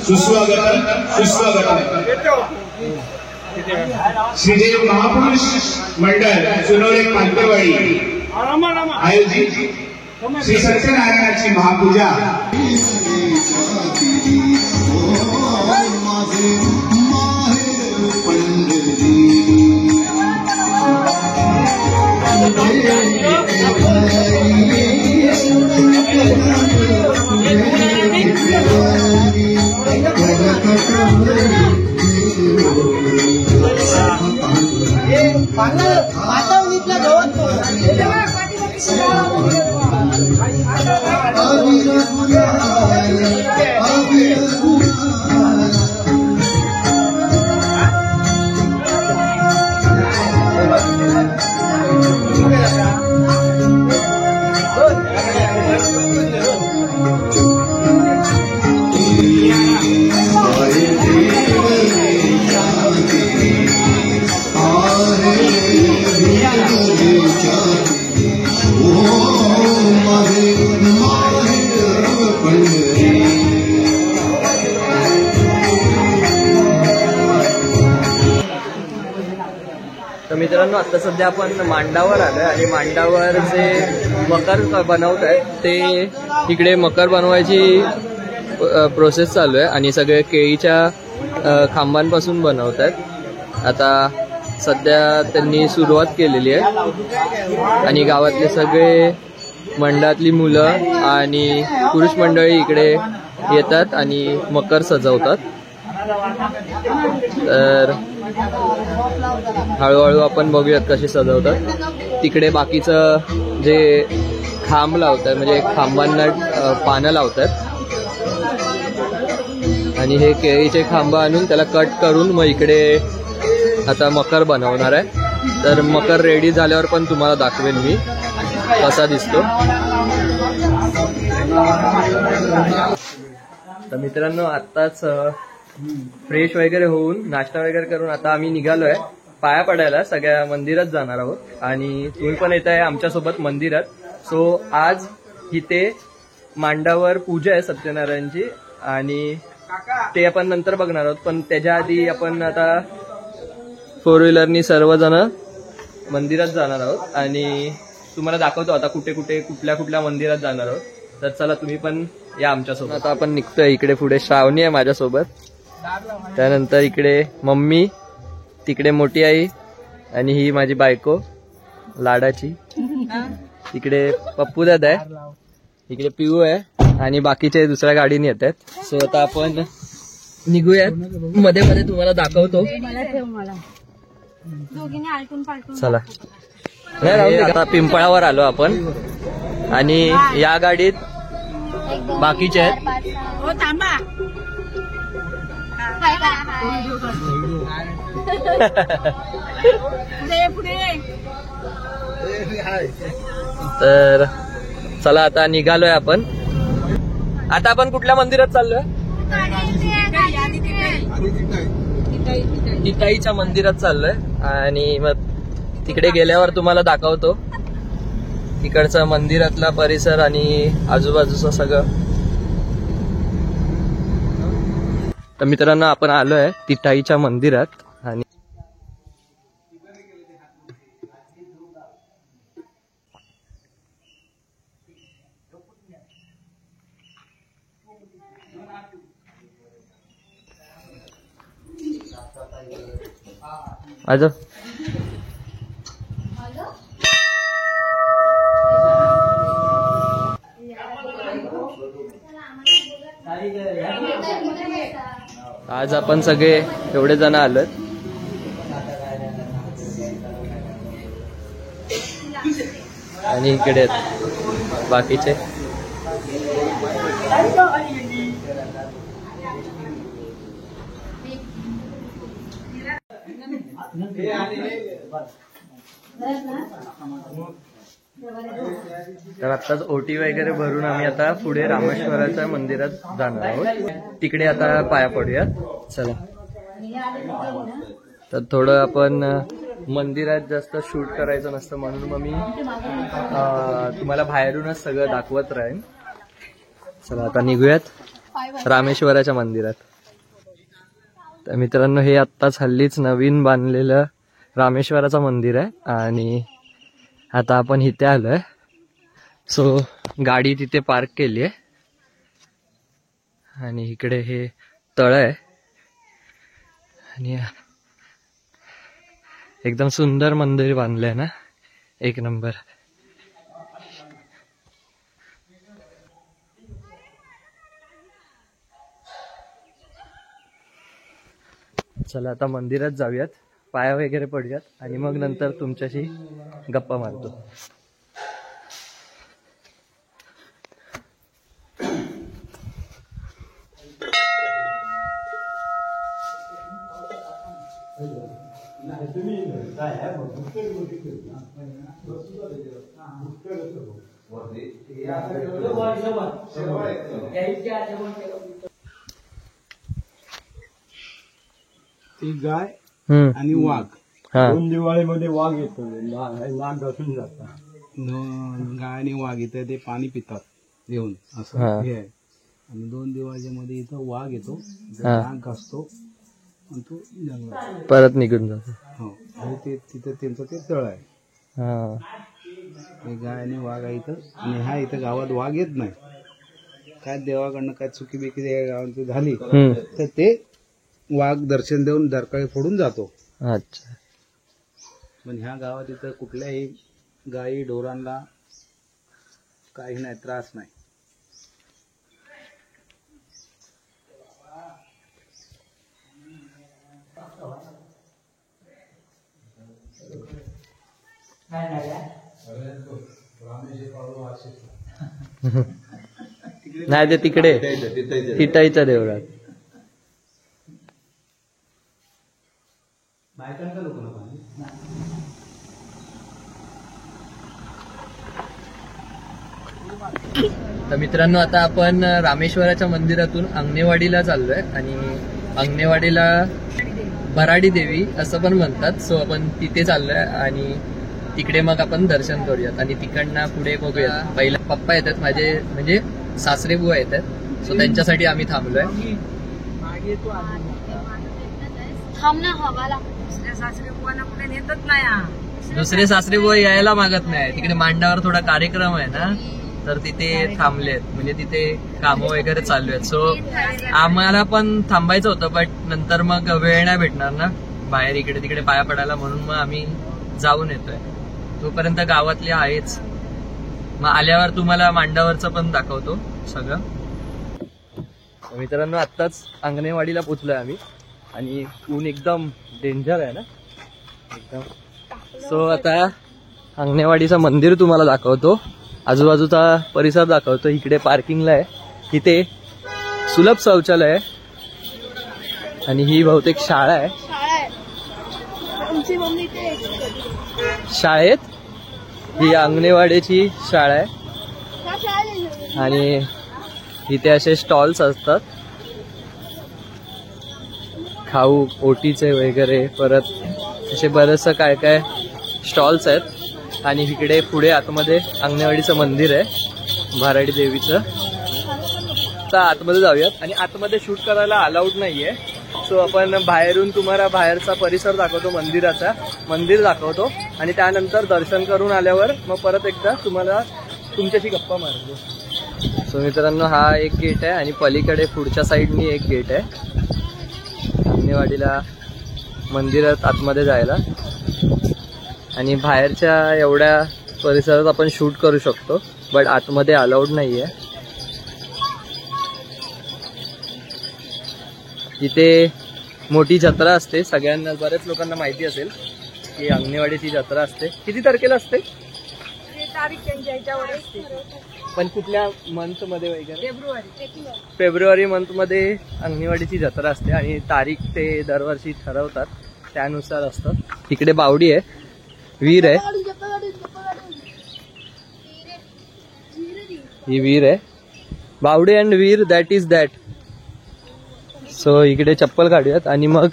सुस्वागतम सुस्वागतम। श्रीदेव महापुरुष मंडळ सुनवरे पांतरवाडी आयोजित श्री सत्यनारायणाची महापूजा तर मित्रांनो, आता सध्या आपण मांडावर आलोय आणि मांडावर जे मकर बनवत आहेत ते इकडे मकर बनवायची प्रोसेस चालू आहे आणि सगळे केळीच्या खांबांपासून बनवत आहेत। आता सध्या त्यांनी सुरुवात केलेली आहे आणि गावातले सगळे मंडळातली मुलं आणि पुरुष मंडळी इकडे येतात आणि मकर सजवतात। तर हळूहळू आपण बघूयात कसे सजवतात। तिकडे बाकीचं जे खांब लावतात म्हणजे खांबांना पानं लावतात आणि हे केळीचे खांब आणून त्याला कट करून मग इकडे आता मकर बनवणार आहे। तर मकर रेडी झाल्यावर पण तुम्हाला दाखवेन मी कसा दिसतो। तर मित्रांनो, आत्ताच फ्रेश वगैरे होऊन नाश्ता वगैरे करून आता आम्ही निघालोय पाया पडायला, सगळ्या मंदिरात जाणार आहोत आणि तुम्ही पण येत आहे आमच्यासोबत मंदिरात। सो आज इथे मांडावर पूजा आहे सत्यनारायणची आणि ते आपण नंतर बघणार आहोत, पण त्याच्या आधी आपण आता 4 व्हीलरनी सर्वजण मंदिरात जाणार आहोत आणि तुम्हाला दाखवतो आता कुठे कुठे कुठल्या मंदिरात जाणार आहोत। तर चला तुम्ही पण या आमच्यासोबत। आता आपण निघतोय, इकडे पुढे श्रावणी आहे माझ्यासोबत, त्यानंतर इकडे मम्मी, तिकडे मोठी आई आणि ही माझी बायको लाडाची, इकडे पप्पू दादा आहे, इकडे पिऊ आहे आणि बाकीचे दुसऱ्या गाडीने येत आहेत। सो आता आपण निघूयात, मध्ये मध्ये तुम्हाला दाखवतो। चला, आता पिंपळावर आलो आपण आणि या गाडीत बाकीचे आहेत। तर चला आता निघालोय आपण। आता आपण कुठल्या मंदिरात चाललोय? तिताईच्या मंदिरात चाललोय आणि मग तिकडे गेल्यावर तुम्हाला दाखवतो तिकडचा मंदिरातला परिसर आणि आजूबाजूचं सगळं। तर मित्रांनो, आपण आलोय तिताईच्या मंदिरात आणि आज आज आपण सगळे एवढे जण आलोत आणि इकडे बाकीचे। तर आताच ओटी वगैरे भरून आम्ही आता पुढे रामेश्वराच्या मंदिरात जाणार आहोत, तिकडे आता पाया पडूया। चला, तर थोडं आपण मंदिरात जास्त शूट करायचं नसतं म्हणून मग मी तुम्हाला बाहेरूनच सगळं दाखवत राहीन। चला आता निघूयात रामेश्वराच्या मंदिरात। तर मित्रांनो हे आत्ताच हल्लीच नवीन बांधलेलं रामेश्वराचं मंदिर आहे आणि आता आपण इथे आलोय. सो गाडी तिथे पार्क केली आहे आणि इकडे हे तळ आहे आणि एकदम सुंदर मंदिर बांधलंय ना, एक नंबर. चला आता मंदिरात जाऊयात, पाया वगैरे पडूयात आणि मग नंतर तुमच्याशी गप्पा मारतो. ती गाय आणि वाघ. हा दिवाळीमध्ये वाघ येतो, नाग घासून जातात. गाय आणि वाघ इथे ते पाणी पितात येऊन असं हा. हे आहे. आणि 2 दिवाळीमध्ये इथं वाघ येतो, हा. नाग घासतो आणि तो जंगलात परत निघून जातो. हो. आणि ते तिथं त्यांचं ते तळ आहे. हा हे गाय आणि वाघ आहे इथं. आणि ह्या इथं गावात वाघ येत नाही. काय देवाकडनं काय चुकी बिकी या गावांची झाली तर ते वाघ दर्शन देऊन दरकाळी फोडून जातो. अच्छा. पण ह्या गावात इथं कुठल्याही गायी ढोरांना काही नाही, त्रास नाही. नाही ते तिकडे हिटाईच्या देवळात. तर मित्रांनो आता आपण रामेश्वराच्या मंदिरातून अंगणेवाडीला चाललोय आणि अंगणेवाडीला भराडी देवी असं पण म्हणतात. सो आपण तिथे चाललोय आणि तिकडे मग आपण दर्शन करूयात आणि तिकडनं पुढे बघूयात. पहिला पप्पा येतात माझे, म्हणजे सासरे बुवा येतात. सो त्यांच्यासाठी आम्ही थांबलोय. दुसरे सासरे बुवा यायला मागत नाही. तिकडे मांडावर थोडा कार्यक्रम आहे ना, तर तिथे थांबलेत, म्हणजे तिथे कामं वगैरे चालू आहेत. सो आम्हाला पण थांबायचं होतं, बट नंतर मग वेळ नाही भेटणार ना बाहेर इकडे तिकडे पाया पडायला, म्हणून मग आम्ही जाऊन येतोय. तोपर्यंत गावातले आहेच. मग आल्यावर तुम्हाला मांडावरचं पण दाखवतो सगळं. मित्रांनो आत्ताच अंगणेवाडीला पोचलोय आम्ही आणि ऊन एकदम डेंजर आहे ना एकदम. सो आता अंगणेवाडीचं मंदिर तुम्हाला दाखवतो, आजूबाजूचा परिसर दाखवतो. इकडे पार्किंगला आहे, इथे सुलभ शौचालय आहे आणि ही बहुतेक शाळा आहे. शाळेत ही अंगणेवाडीची शाळा आहे आणि इथे असे स्टॉल्स असतात खाऊ ओटीचे वगैरे, परत असे बरंचसं काय काय स्टॉल्स आहेत. आणि इकडे पुढे आतमध्ये अंगणेवाडीचं मंदिर आहे भराडी देवीचं. तर आतमध्ये जाऊयात आणि आतमध्ये शूट करायला अलाउड नाहीये. सो आपण बाहेरून तुम्हाला बाहेरचा परिसर दाखवतो, मंदिर दाखवतो आणि त्यानंतर दर्शन करून आल्यावर मग परत एकदा तुम्हाला तुमच्याशी गप्पा मारतो. सो मित्रांनो हा एक गेट आहे आणि पलीकडे पुढच्या साईडनी एक गेट आहे अंगणेवाडीला मंदिरात आतमध्ये जायला. आणि बाहेरच्या एवढ्या परिसरात आपण शूट करू शकतो, बट आतमध्ये अलाउड नाहीये. इथे मोठी जत्रा असते, सगळ्यांना बऱ्याच लोकांना माहिती असेल की अंगणेवाडीची जत्रा असते. किती तारखेला असते? तारीख त्यांच्या ह्याच्यावर असते. पण कुठल्या मंथ मध्ये वगैरे? फेब्रुवारी मंथ मध्ये अंगणेवाडीची जत्रा असते आणि तारीख ते दरवर्षी ठरवतात, त्यानुसार असतं. तिकडे बावडी आहे, वीर आहे, ही वीर आहे. Bawdi and weir, that is that. So इकडे चप्पल काढूयात आणि मग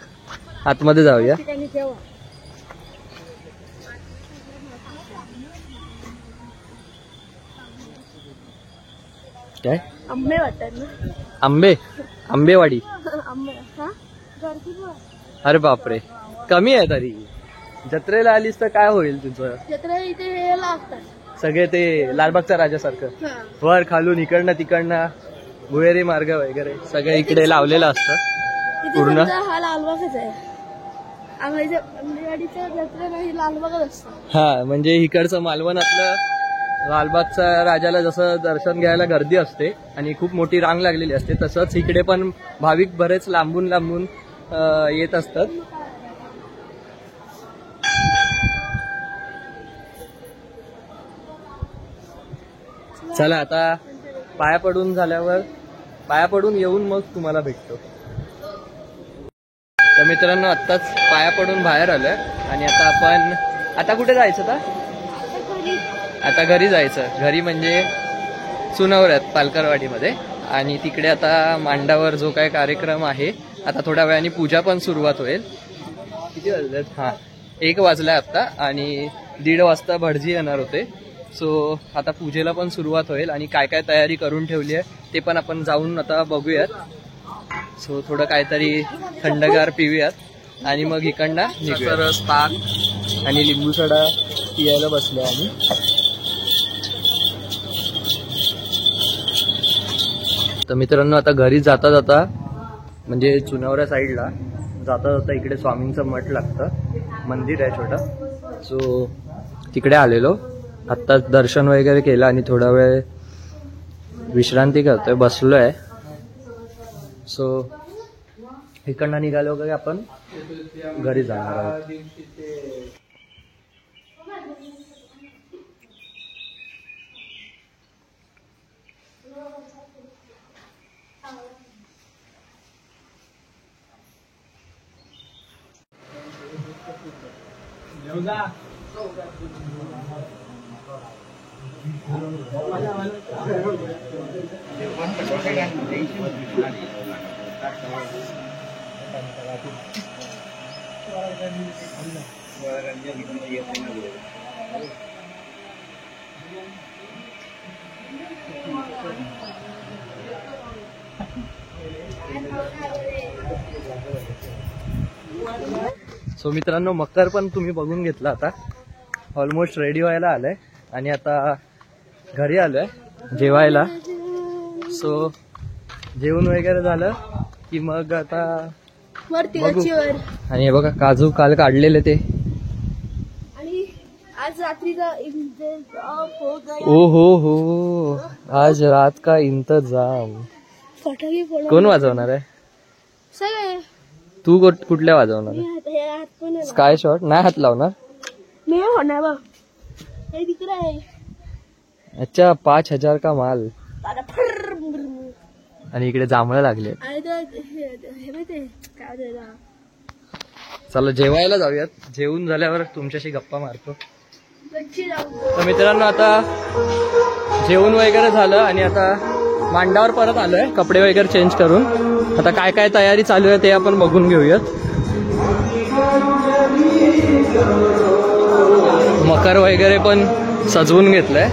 आतमध्ये जाऊया. काय आंबे वाटतात ना? आंबेवाडी. अरे बापरे, कमी आहे तरी. जत्रेला आलीस तर काय होईल तुझं? जत्रा इथे हे लागतात सगळे ते लालबागच्या राजासारखं वर खालून इकडनं तिकडनं भुहेरी मार्ग वगैरे सगळं इकडे लावलेलं असतं पूर्ण. हा लालबागच आहे. आंगळीच्या जत्रेला ही लालबागच असतं. हा म्हणजे इकडचं मालवणातलं लालबागच्या राजाला जसं दर्शन घ्यायला गर्दी असते आणि खूप मोठी रांग लागलेली असते, तसंच इकडे पण भाविक बरेच लांबून लांबून येत असतात. चला आता पाया पडून येऊन मग तुम्हाला भेटतो. तर मित्रांनो, आत्ताच पाया पडून बाहेर आलोय आणि आता कुठे जायचं? आता घरी जायचं. घरी म्हणजे सुनवऱ्यात पालकरवाडीमध्ये. आणि तिकडे आता मांडावर जो काय कार्यक्रम आहे, आता थोड्या वेळाने पूजा पण सुरुवात होईल. किती वाजले? 1 वाजलाय आता आणि 1:30 वाजता भटजी येणार होते. सो आता पूजेला पण सुरुवात होईल आणि काय काय तयारी करून ठेवली आहे ते पण आपण जाऊन आता बघूयात. सो थोडं काहीतरी थंडगार पिऊयात आणि मग इकडनं निघूया. रस, ताक आणि लिंबू सोडा पियायला बसले आम्ही. तर मित्रांनो, आता घरी जाता म्हणजे चुनावऱ्या साईडला जाता इकडे स्वामींचं मठ लागतं, मंदिर आहे छोटं. सो तिकडे आलेलो. आत्ताच दर्शन वगैरे केलं आणि थोडा वेळ विश्रांती करतोय, बसलोय. सो इकडनं निघालो की आपण घरी जाणार आहोत. सो मित्रांनो, मकर पण तुम्ही बघून घेतला. आता ऑलमोस्ट रेडी व्हायला आलंय आणि आता घरी आलोय जेवायला. सो जेवण वगैरे झालं की मग आता बघू. आणि हे बघा काजू काल काढलेले ते. आणि आज रात्रीचा ओ हो आज रात का इंतजाम. फटाके कोण वाजवणार आहे? सगळे. तू कुठल्या वाजवणार आहे? स्काय शॉट नाही हात लावणार. मी होणार बघ, हे तिकडे आहे. अच्छा, 5,000 का माल. आणि इकडे जांभळं लागले. चला जेवायला जाऊयात. जेवून झाल्यावर तुमच्याशी गप्पा मारतो. तर मित्रांनो, आता जेवण वगैरे झालं आणि आता मांडावर परत आलोय कपडे वगैरे चेंज करून. आता काय काय तयारी चालू आहे ते आपण बघून घेऊयात. मकर वगैरे पण सजवून घेतलंय.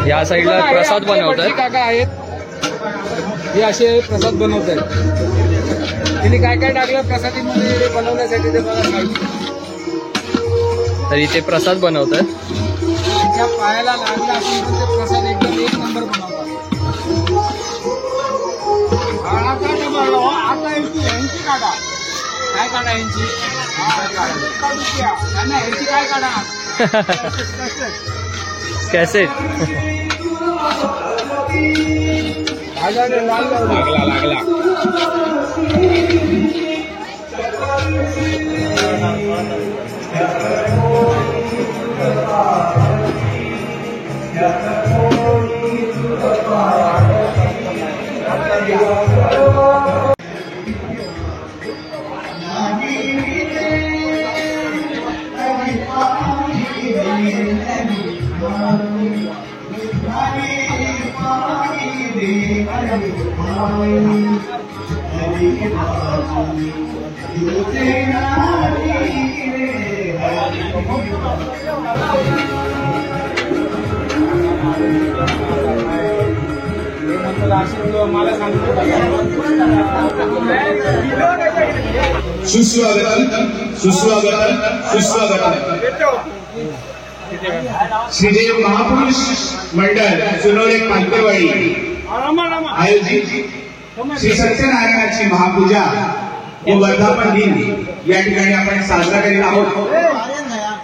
या साईडला प्रसाद बनवतात. काका आहेत, हे असे प्रसाद बनवत आहेत. त्यांनी काय काय टाकलं प्रसादीमध्ये बनवण्यासाठी ते मला माहिती. तर इथे प्रसाद बनवतात. त्यांच्या पायाला लागला असून पण ते प्रसाद एकदम 1 नंबर बनवतात. आता यांची काढा, काय काढा यांची, यांची काय काढा कॅसेट. लागला You सुस्वागतम सुस्वागतम सुस्वागतम। श्रीदेव महापुरुष मंडळ सुनवणे पालकरवाडी आयोजित श्री सत्यनारायणाची महापूजा व वर्धापन दिन या ठिकाणी आपण साजरा करीत आहोत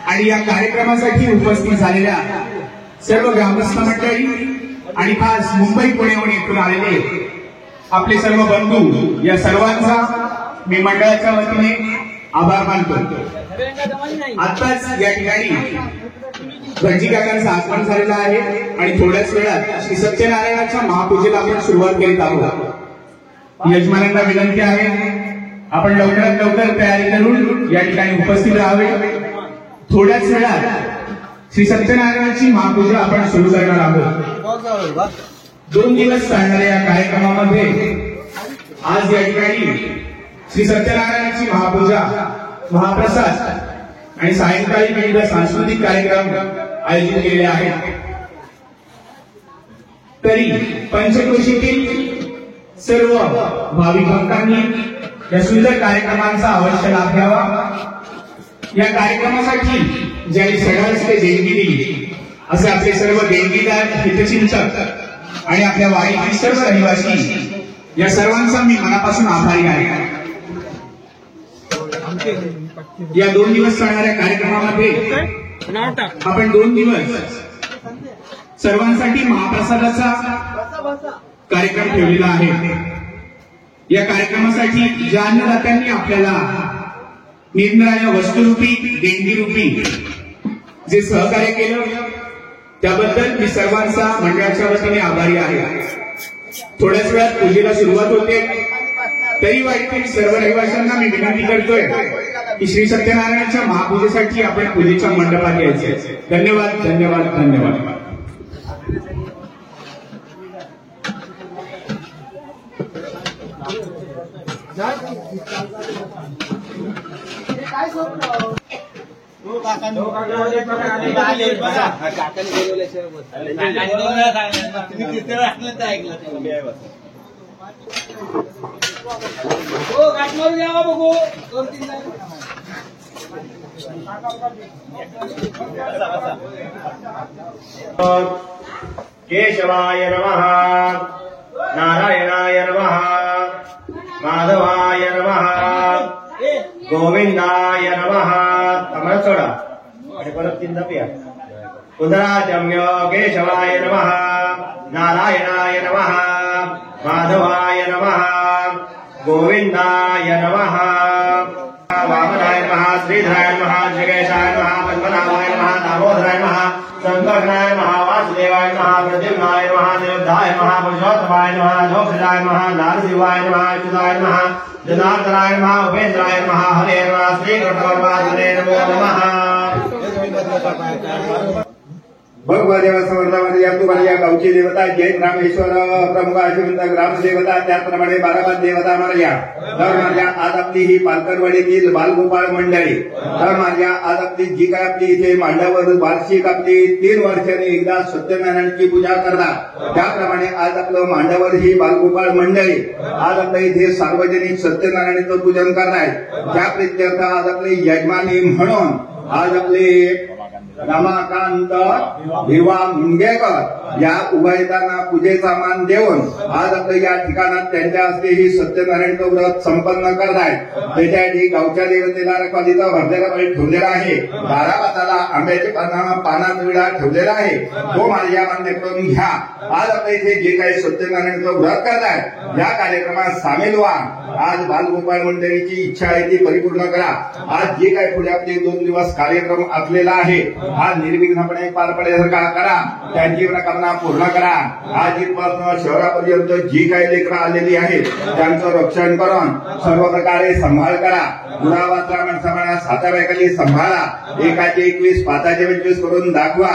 आणि या कार्यक्रमासाठी उपस्थित झालेल्या सर्व ग्रामस्थ मंडळी आणि खास मुंबई पुण्याहून येथून आलेले आपले सर्व बंधू या सर्वांचा मी मंडळाच्या वतीने आभार मानतो। आताच या ठिकाणी भटजी काकांचं आगमन झालेलं आहे आणि थोड्याच वेळात श्री सत्यनारायणाच्या महापूजेला आपण सुरुवात करीत आहोत। यजमानांना विनंती आहे आपण लवकरात लवकर तयारी करून या ठिकाणी उपस्थित राहावे। थोड्याच वेळात श्री सत्यनारायणाची महापूजा आपण सुरू करणार आहोत। 2 दिवस चालणाऱ्या या कार्यक्रमामध्ये आज या ठिकाणी श्री सत्यनारायणाची महापूजा, महाप्रसाद आणि सायंकाळी विविध सांस्कृतिक कार्यक्रम आयोजित केलेले आहेत। तरी पंचक्रोशीतील सर्व भाविक भक्तांनी या सुंदर कार्यक्रमांचा अवश्य लाभ घ्यावा। या कार्यक्रमासाठी ज्यांनी सगळ्यांचे देणगी दिली असे आपले सर्व देणगीदार, हितचिंतक आणि आपल्या वाडीतील सर्व रहिवासी या सर्वांचा मी मनापासून आभारी आहे। या 2 दिवस चालणाऱ्या कार्यक्रमामध्ये आपण 2 दिवस सर्वांसाठी महाप्रसादाचा कार्यक्रम ठेवलेला आहे। या कार्यक्रमासाठी ज्या अन्नदात्यांनी आपल्याला निरनिराळ्या वस्तुरूपी, देणगीरूपी जे सहकार्य केलं त्याबद्दल मी सर्वांचा मंडळाच्या वतीने आभारी आहे। थोड्याच वेळात पूजेला सुरुवात होते, तरी वाईतील सर्व रहिवाशांना मी विनंती करतोय की श्री सत्यनारायणाच्या महापूजेसाठी आपण पूजेच्या मंडपात यायचे। धन्यवाद धन्यवाद धन्यवाद। केशवाय नमः, नारायणाय नमः, माधवाय नमः, गोविंदाय नमः। अमर सोडा आणि परत 3दा पिया। उदराजम्य केशवाय नमः, नारायणाय नमः, माधवाय नमः, गोविंदाय नमः। वामनाय नमः, श्रीधराय नमः, जगेशाय नमः, पद्मनाभाय नमः, दामोदराय नमः, संकर्षणाय नमः, वासुदेवाय नमः, प्रद्युम्नाय नमः, निरुद्धाय नमः, पुरुषोत्तमाय नमः, धोक्षजाय नमः, नारसिंहाय नमः, अच्युताय नमः, जनार्दनाय नमः, उपेन्द्राय नमः, हरे नमः, श्री कृष्णपरमात्मने नमो नमः। भगवदेव समर्थामध्ये या तुम्हाला या गावची देवता जैन रामेश्वर प्रमुख अश्वंत ग्रामदेवता, त्याचप्रमाणे 12 देवता मारल्या। तर माझ्या आज आपली ही पालकरवाडीतील बालगोपाळ मंडळी, तर माझ्या आज आपली जी काय आपली इथे मांडवर वार्षिक आपली 3 वर्षांनी एकदा सत्यनारायणाची पूजा करतात, त्याप्रमाणे आज आपलं मांडवर ही बालगोपाळ मंडळी आज आपल्या इथे सार्वजनिक सत्यनारायणाचं पूजन करतायत। त्या प्रित्यर्थ आज आपले यजमानी म्हणून आज आपले रमाकांत भिवा मुंगेकर या उभयतांना पूजेचा मान देऊन आज आपल्या या ठिकाणात त्यांच्या हस्ते ही सत्यनारायणचं व्रत संपन्न करतायत। त्याच्यासाठी गावच्या देवतेला रखवालीचा भरलेला बैल ठेवलेला आहे, दारापाताला आंब्याचे पानात विडा ठेवलेला आहे, तो माझ्या मान्य करून घ्या। आज आपल्या इथे जे काही सत्यनारायणचं व्रत करतायत या कार्यक्रमात सामील व्हा। आज बालगोपाळ मंडळीची इच्छा आहे ती परिपूर्ण करा। आज जे काही पुढे आपले 2 दिवस कार्यक्रम असलेला आहे हा निर्विघ्नपणे पार पडण्यासारखा करा। त्यांची कामना पूर्ण करा. आज इथपासून शहरापर्यंत जी काही लेकरं आलेली आहेत त्यांचं रक्षण करून सर्व प्रकारे सांभाळ करा. गुरावाचा माणसाला साताव्याखाली सांभाळा. 1-21 5-25 करून दाखवा.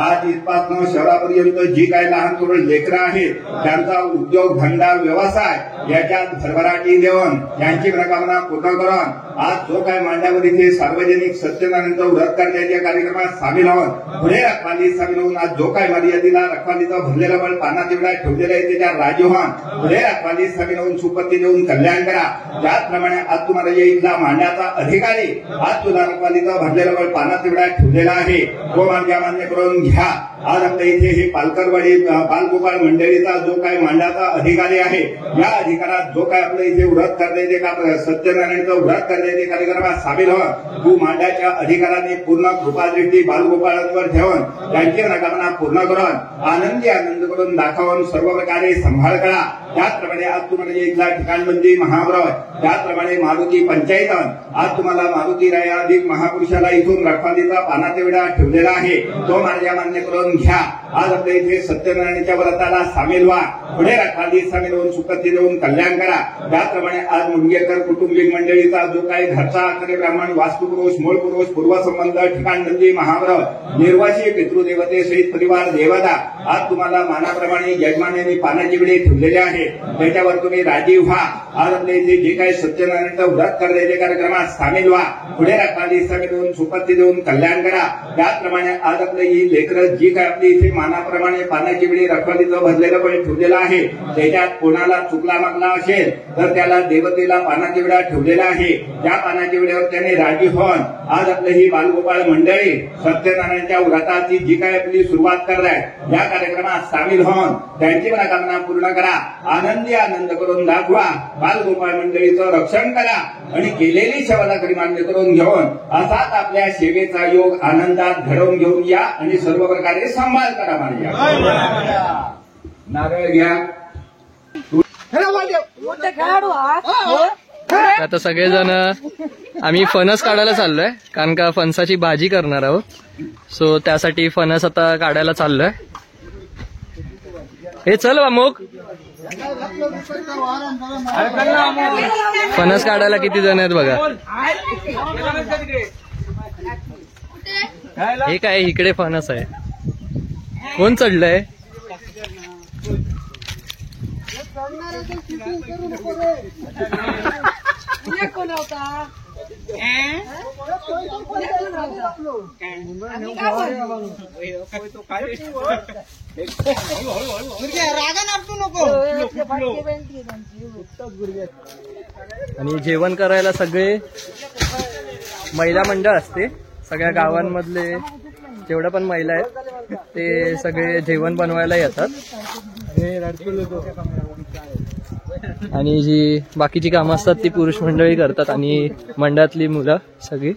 आज इथपासून शहरापर्यंत जी काही लहान थोडं लेकरं आहेत त्यांचा उद्योग धंदा व्यवसाय याच्यात भरभराटी देऊन त्यांची मनोकामना पूर्ण करून आज जो काही मांड्यावर इथे सार्वजनिक सत्यनारायणचं व्रत करण्याच्या कार्यक्रमात सामील होऊन पुढे रखवाली सामील होऊन आज जो काही मर्यादेला रखवालीचं भरलेलं बळ पानात एवढा ठेवलेलं आहे त्याच्या राजी होऊन पुढे रखवाली सामील होऊन सुपत्ती देऊन कल्याण करा. त्याचप्रमाणे आज तुम्हाला या इथला मांड्याचा अधिकारी आज तुला रखवालीचं भरलेलं बळ पानात एवढा ठेवलेला आहे तो मान्य करून घ्या. आज आपल्या इथे हे पालकरवाडी बालगोपाळ मंडळीचा जो काही मांड्याचा अधिकारी आहे या अधिकारात जो काही आपल्या इथे व्रत करण्याचे का सत्यनारायणचं व्रत करण्याचे कार्यक्रमात सामील होऊन तू मांड्याच्या अधिकाराने पूर्ण कृपादृष्टी बालगोपाळांवर ठेवून त्यांची मनोकामना पूर्ण करून आनंद करून दाखवून सर्व प्रकारे सांभाळ करा. त्याचप्रमाणे आज तुम्हाला इथला ठिकाणबंदी महाव्रत त्याचप्रमाणे मारुती पंचायतन आज तुम्हाला मारुती राया अधिक महापुरुषाला इथून रखवालीचा पानात एवढा ठेवलेला आहे तो माझ्या मान्य करून घ्या. आज आपल्या इथे सत्यनारायणच्या व्रताला सामील व्हा. पुढे रखवाली सामील होऊन सुपत्ती देऊन कल्याण करा. त्याचप्रमाणे आज मुंडगेकर कुटुंबिक मंडळीचा जो काही घरचा आचार्य ब्राह्मण वास्तुपुरुष मूळ पुरुष पूर्वसंबंध ठिकाणबंदी महाव्रत निर्वासी पितृदेवते सहित परिवार देवता आज तुम्हाला मानाप्रमाणे यजमानाने पानाची विडे ठेवलेले आहे त्याच्यावर तुम्ही राजी व्हा. आज आपल्या इथे जे काही सत्यनारायणचं व्रत करण्याच्या कार्यक्रमात सामील व्हा. पुढे रखवाली सामील होऊन सुपत्ती देऊन कल्याण करा. त्याचप्रमाणे आज आपली ही लेकरं जी काय आपली इथे मानाप्रमाणे पानाची वेळी रखवालीचं भरलेलं पण ठेवलेलं आहे त्याच्यात कोणाला चुकला मागला असेल तर त्याला देवतेला पानाची वेळा ठेवलेला आहे. त्या पानाच्या वेळेवर त्याने राजी होऊन आज आपली ही बालगोपाळ मंडळी सत्यनारायणच्या व्रताची जी काय आपली सुरुवात करताय या कार्यक्रमात सामील होऊन त्यांची मनोकामना पूर्ण करा. आनंद करून दाखवा. बालगोपाळ मंडळीचं रक्षण करा आणि केलेली सेवाला खरी मान्य करून घेऊन असाच आपल्या सेवेचा योग आनंदात घडवून घेऊन या आणि सर्व प्रकारे सांभाळ करा. माझ्या नारळ घ्या. आता सगळेजण आम्ही फणस काढायला चाललोय कारण का फणसाची भाजी करणार आहोत. सो त्यासाठी फणस आता काढायला चाललोय. हे चल अमुक फणस काढायला किती जण आहेत बघा. हे काय इकडे फणस आहे. कोण चढलंय. आणि जेवण करायला सगळे महिला मंडळ असते. सगळ्या गावांमधले जेवढ्या पण महिला आहेत ते सगळे जेवण बनवायला येतात. आणि जी बाकीची कामं असतात ती पुरुष मंडळी करतात आणि मंडळातली मुलं सगळी.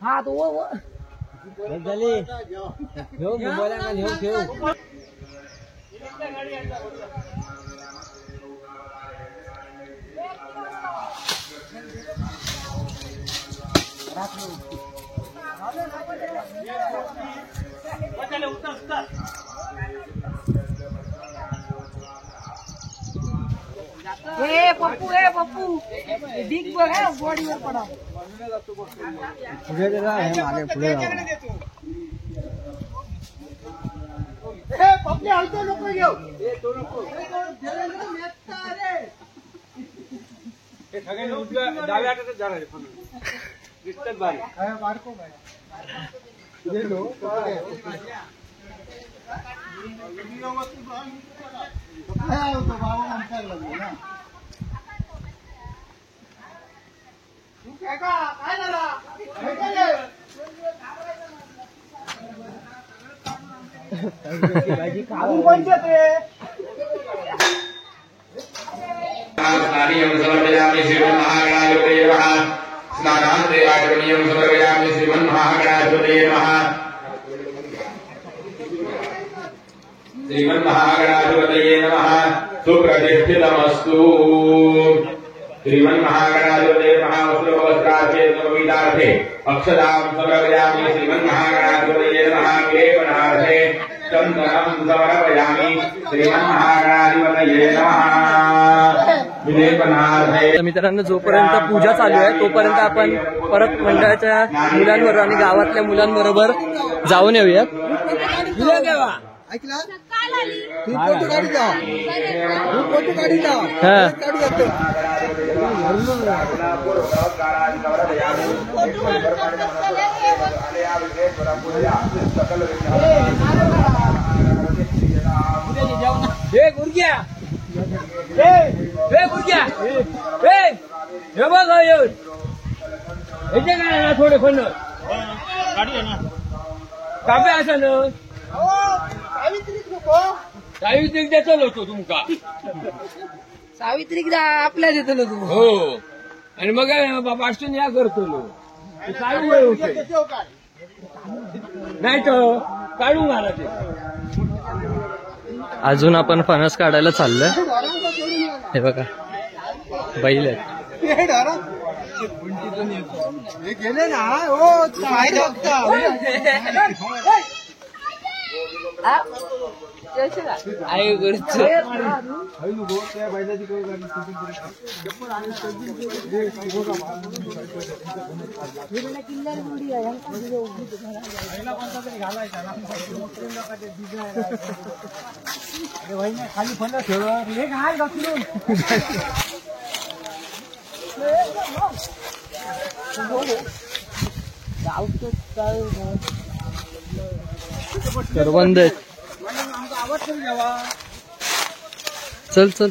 हा तो पप्पू बिग बॉल है बॉडीवर पडा पुढे मागे पुढे पप्पी हलतो नको घेऊ डाव्या हातात जाणार डिस्टन्स बारी बारको ये लो काय झाला समर्पयामि श्रीमन्महागणाधिपतये नमः. स्नानान्ते आचरणीयं समर्पयामि श्रीमन्महागणाधिपतये नमः. श्रीमन्महागणाधिपतये नमः. सुप्रतिष्ठितमस्तु। श्रीमन्महागणाधिपते महावस्त्रवस्त्रार्थे नवविधार्थे अक्षदां समर्पयामि। श्रीमन्महागणाधिपते नमः। विलेपनार्थे चन्दनं समर्पयामि। श्रीमन्महागणाधिपतये नमः। विलेपनार्थे। मित्रांनो, जोपर्यंत पूजा चालू आहे तोपर्यंत आपण परत मंडळाच्या मुलांबरोबर आणि गावातल्या मुलांबरोबर जाऊन येऊयात. थोडे पण कापे असं ना सावित्रीक देतलो होतो तुमका. सावित्रीक आपल्या देतलो तू. हो, आणि मग पासून या करतो नाही तर काढून घाला ते. अजून आपण फणस काढायला चाललोय. हे बघा, बैल आहेत. गेले ना हो खाली फणस हे घाल घालून करवंद आहेत. चल चल.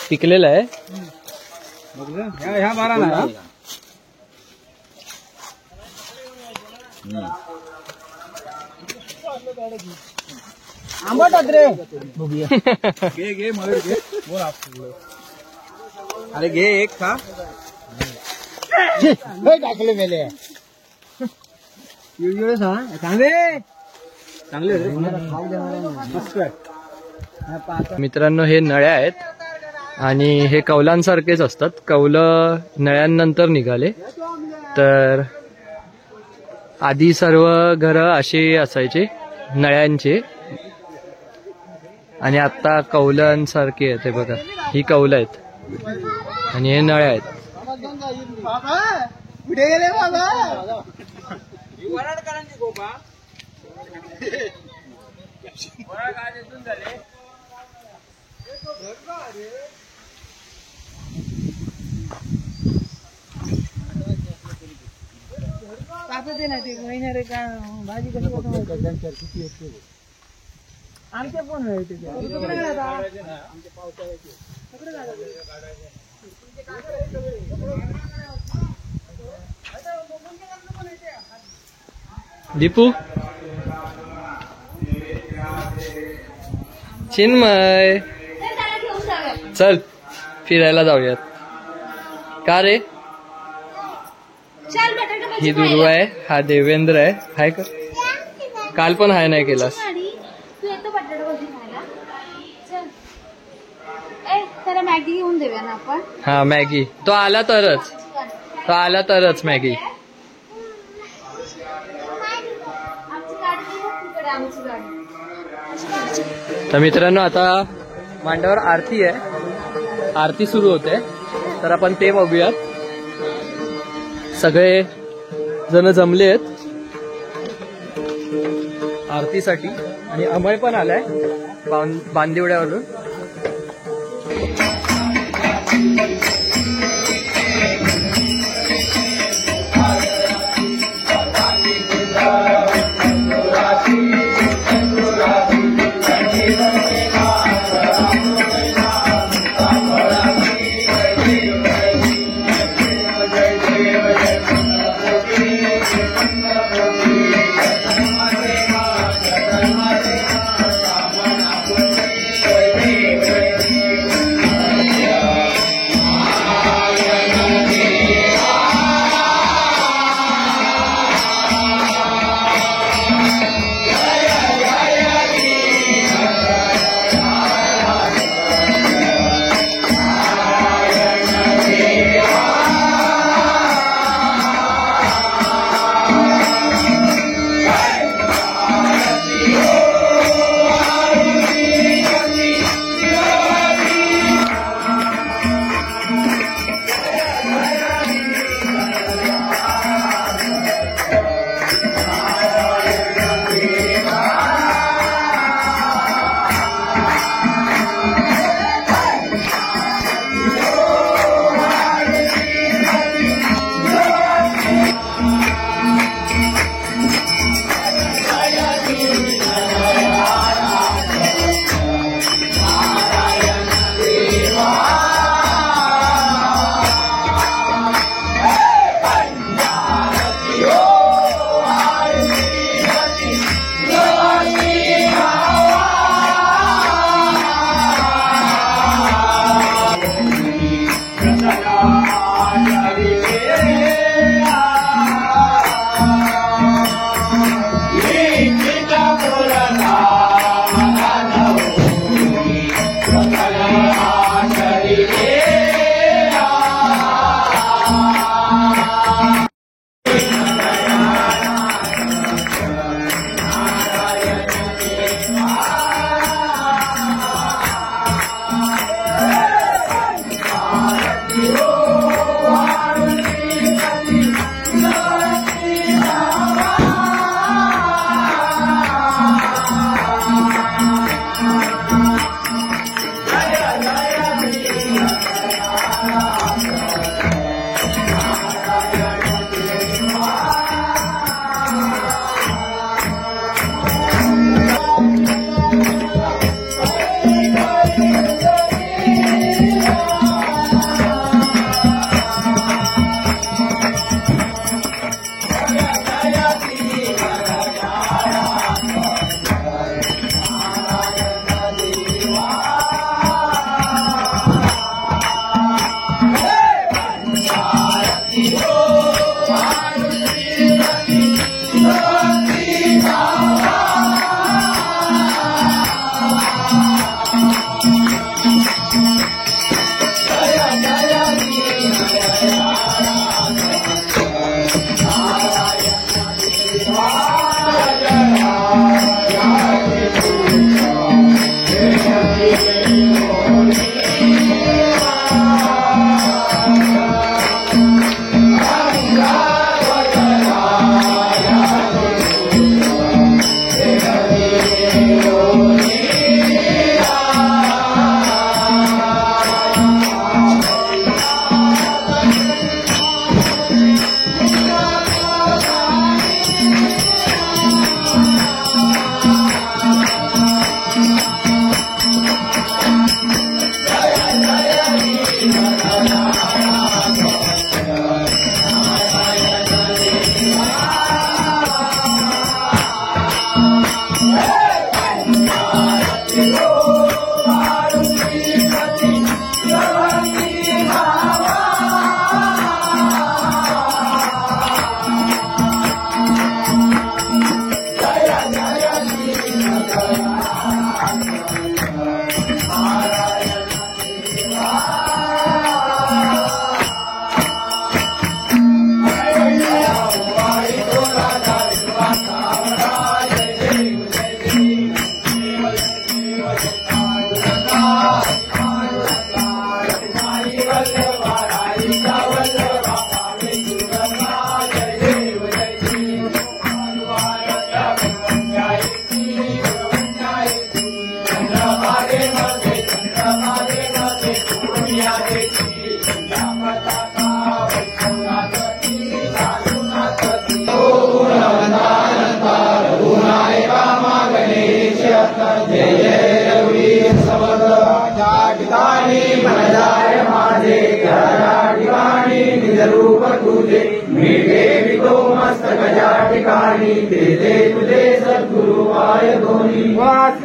पिकलेला आहे. ह्या बारा ना आंबट रे. घे घे मयूर घे. बोल आप. अरे घे एक खा. टाकले मेले चांगले चांगले. मित्रांनो, हे नळ्या आहेत आणि हे कौलांसारखेच असतात. कौलं नळ्यांनंतर निघाले. तर आधी सर्व घरं अशी असायची नळ्यांची, आणि आता कौलांसारखे आहेत. हे बघा, ही कौलं आहेत आणि हे नळ्या आहेत. कुठे गेले बाबा. कापते ना ते महिन्या रे का भाजी कशी आमच्या पण दीपू, चिन्मय, चल फिरायला जाऊयात. का रे? ही दुर्वा आहे, हा देवेंद्र आहे. हाय का? काल पण हाय नाही केलास. त्याला मॅगी घेऊन देऊया ना आपण. हा, मॅगी. तो आला तरच मॅगी. तर मित्रांनो, आता मांडावर आरती आहे. आरती सुरू होते, तर आपण ते बघूयात. सगळे जण जमले आहेत आरतीसाठी, आणि अमय पण आलाय बांदिवड्यावरून.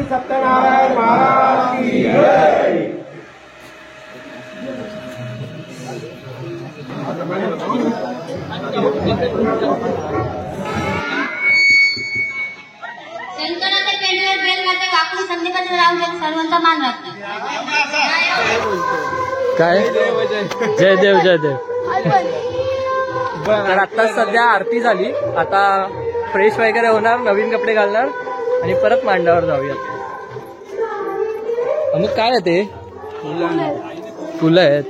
सत्यनारायण महाराज की जय। शंकराचे पेंडवे बेल माते काकू संदीपाचे राव जग सर्वांचा मान राखतात. काय जय देव जय देव. तर आता सध्या आरती झाली, आता फ्रेश वगैरे होणार, नवीन कपडे घालणार आणि परत मांडावर जाऊयात. मग काय आहे ते फुलं आहेत.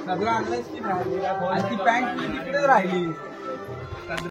सगळं आणलंयच की पॅन्ट राहिली.